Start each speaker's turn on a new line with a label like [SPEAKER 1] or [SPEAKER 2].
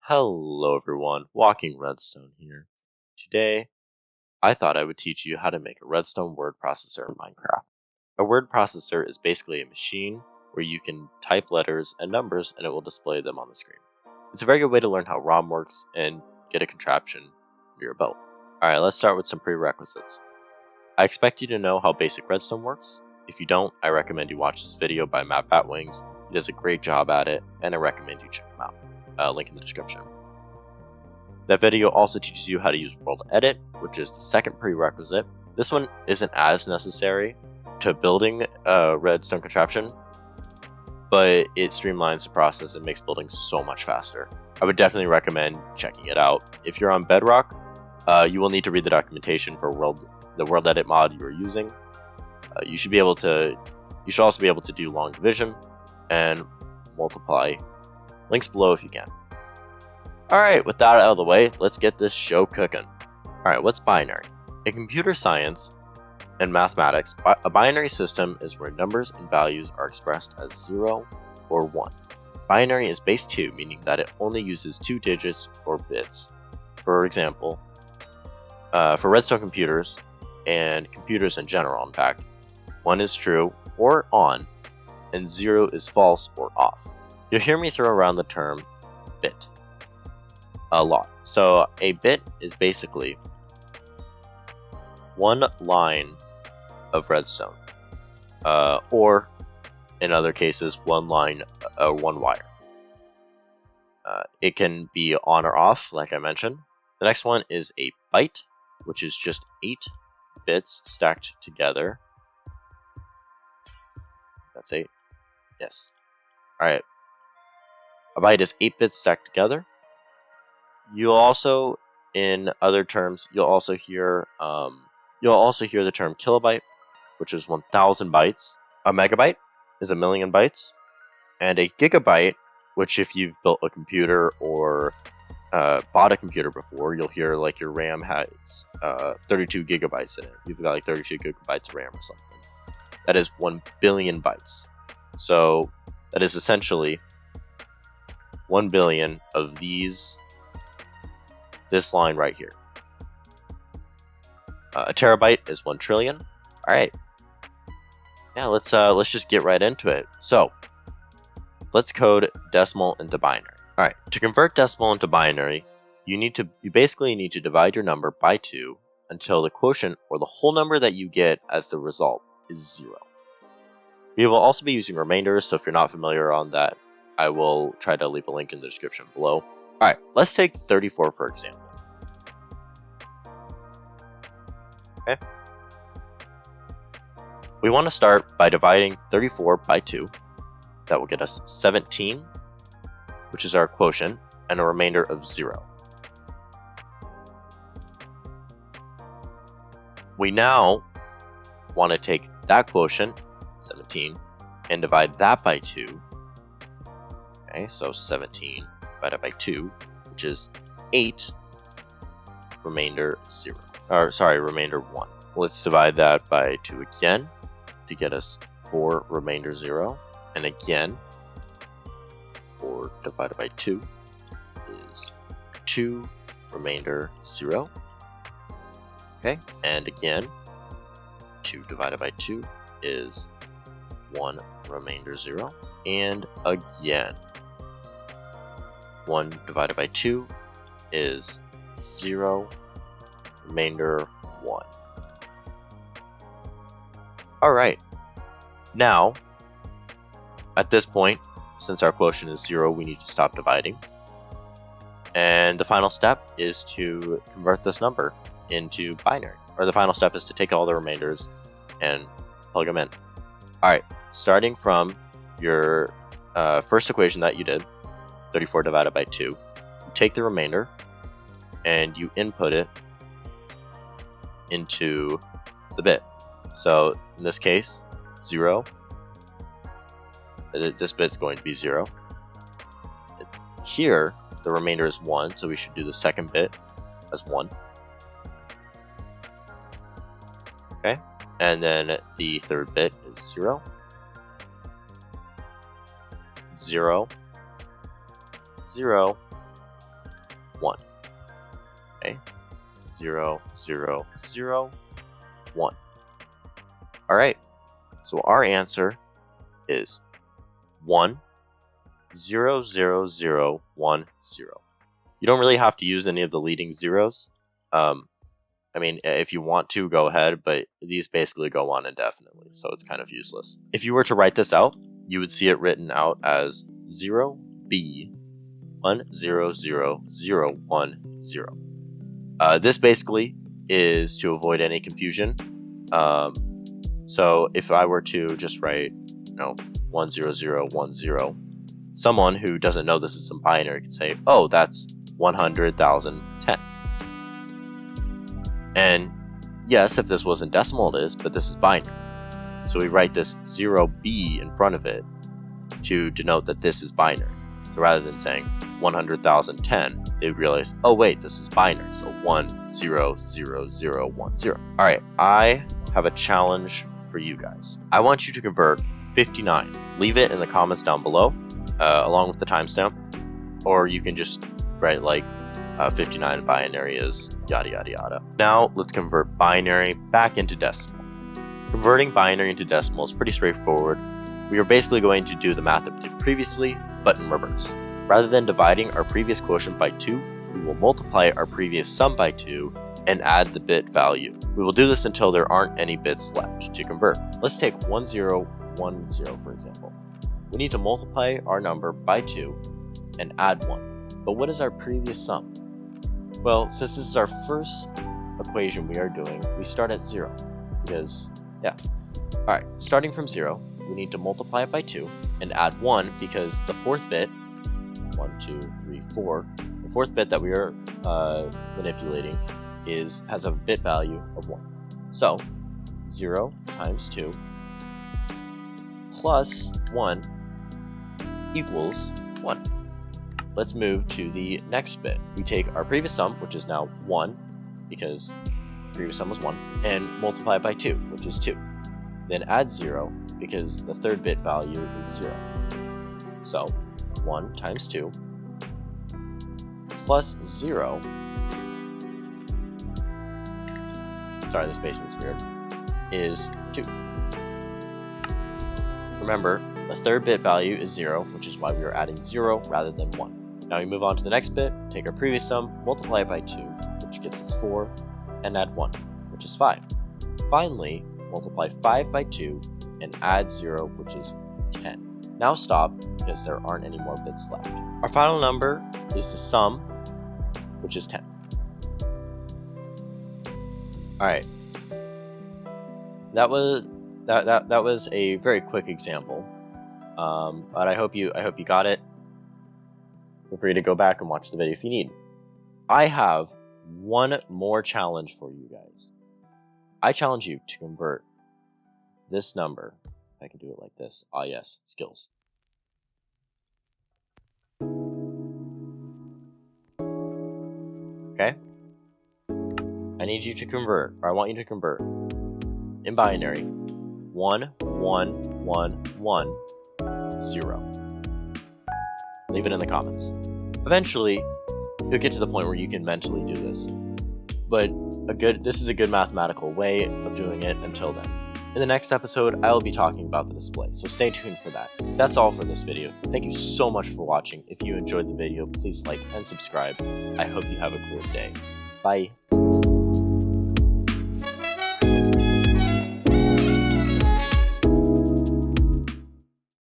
[SPEAKER 1] Hello everyone, Walking Redstone here. Today, I thought I would teach you how to make a redstone word processor in Minecraft. A word processor is basically a machine where you can type letters and numbers and it will display them on the screen. It's a very good way to learn how ROM works and get a contraption for your boat. Alright, let's start with some prerequisites. I expect you to know how basic redstone works. If you don't, I recommend you watch this video by Mattbatwings. He does a great job at it, and I recommend you check him out. Link in the description. That video also teaches you how to use World Edit, which is the second prerequisite. This one isn't as necessary to building a redstone contraption, but it streamlines the process and makes building so much faster. I would definitely recommend checking it out. If you're on Bedrock, you will need to read the documentation for the World Edit mod you are using. You should also be able to do long division and multiply. Links below if you can. Alright, with that out of the way, let's get this show cooking. Alright, what's binary? In computer science and mathematics, a binary system is where numbers and values are expressed as 0 or 1. Binary is base 2, meaning that it only uses 2 digits or bits. For example, for redstone computers, and computers in general, in fact, 1 is true or on, and 0 is false or off. You'll hear me throw around the term bit a lot. So a bit is basically one line of redstone, or in other cases, one wire. It can be on or off, like I mentioned. The next one is a byte, which is just 8 bits stacked together. That's 8. Yes. Alright. A byte is 8 bits stacked together. You'll also, in other terms, you'll also hear the term kilobyte, which is 1,000 bytes. A megabyte is 1,000,000 bytes, and a gigabyte, which if you've built a computer or bought a computer before, you'll hear like your RAM has 32 gigabytes in it. You've got like 32 gigabytes of RAM or something. That is 1 billion bytes. So that is essentially 1 billion of this line right here. A terabyte is 1 trillion. All right. Yeah, let's just get right into it. So let's code decimal into binary. All right. To convert decimal into binary, you basically need to divide your number by 2 until the quotient or the whole number that you get as the result is 0. We will also be using remainders, so if you're not familiar on that, I will try to leave a link in the description below. Alright, let's take 34 for example. Okay. We want to start by dividing 34 by 2. That will get us 17, which is our quotient, and a remainder of 0. We now want to take that quotient, 17, and divide that by 2. Okay, so 17 divided by 2, which is 8, remainder 0. Remainder 1. Let's divide that by 2 again to get us 4, remainder 0. And again, 4 divided by 2 is 2, remainder 0. Okay, and again, 2 divided by 2 is 1, remainder 0. And again, 1 divided by 2 is 0, remainder 1. Alright, now, at this point, since our quotient is 0, we need to stop dividing. And the final step is to convert this number into binary. Or the final step is to take all the remainders and plug them in. Alright, starting from your first equation that you did, 34 divided by 2, you take the remainder and you input it into the bit. So in this case, 0. This bit's going to be 0. Here, the remainder is 1, so we should do the second bit as 1. Okay, and then the third bit is 0. 0, 0, 1. Okay, 0, 0, 0, 1. Alright, so our answer is 1, 0, 0, 0, 1, 0. You don't really have to use any of the leading zeros. I mean, if you want to, go ahead, but these basically go on indefinitely, so it's kind of useless. If you were to write this out, you would see it written out as 0B 1, 0, 0, 0, 1, 0. This basically is to avoid any confusion. So if I were to just write, 1, 0, 0, 1, 0, someone who doesn't know this is some binary could say, oh, that's 100,010. And yes, if this wasn't decimal, it is, but this is binary. So we write this 0B in front of it to denote that this is binary. So rather than saying 100,010, they would realize, oh wait, this is binary. So 1, 0, 0, 0, 1, 0. Alright, I have a challenge for you guys. I want you to convert 59. Leave it in the comments down below, along with the timestamp. Or you can just write like 59 binary is yada yada yada. Now let's convert binary back into decimal. Converting binary into decimal is pretty straightforward. We are basically going to do the math that we did previously, but in reverse. Rather than dividing our previous quotient by 2, we will multiply our previous sum by 2 and add the bit value. We will do this until there aren't any bits left to convert. Let's take 1010 for example. We need to multiply our number by 2 and add 1. But what is our previous sum? Well, since this is our first equation we are doing, we start at 0. Because, yeah. Alright, starting from 0, we need to multiply it by 2 and add 1 because the fourth bit, 1, 2, 3, 4, the fourth bit that we are manipulating has a bit value of 1. So, 0 times 2 plus 1 equals 1. Let's move to the next bit. We take our previous sum, which is now 1, because the previous sum was 1, and multiply it by 2, which is 2. Then add 0, because the third bit value is 0. So, 1 times 2 plus 0, sorry, the spacing is weird, is 2. Remember, the third bit value is 0, which is why we are adding 0 rather than 1. Now we move on to the next bit, take our previous sum, multiply it by 2, which gets us 4, and add 1, which is 5. Finally, multiply 5 by 2 and add 0, which is 10. Now stop, because there aren't any more bits left. Our final number is the sum, which is 10. Alright. That was a very quick example. But I hope you got it. Feel free to go back and watch the video if you need. I have one more challenge for you guys. I challenge you to convert this number. If I can do it like this. Ah yes, skills. Okay? I need you to convert, or I want you to convert in binary 1, 1, 1, 1, 0. Leave it in the comments. Eventually, you'll get to the point where you can mentally do this. But this is a good mathematical way of doing it until then. In the next episode, I will be talking about the display, so stay tuned for that. That's all for this video. Thank you so much for watching. If you enjoyed the video, please like and subscribe. I hope you have a great day. Bye.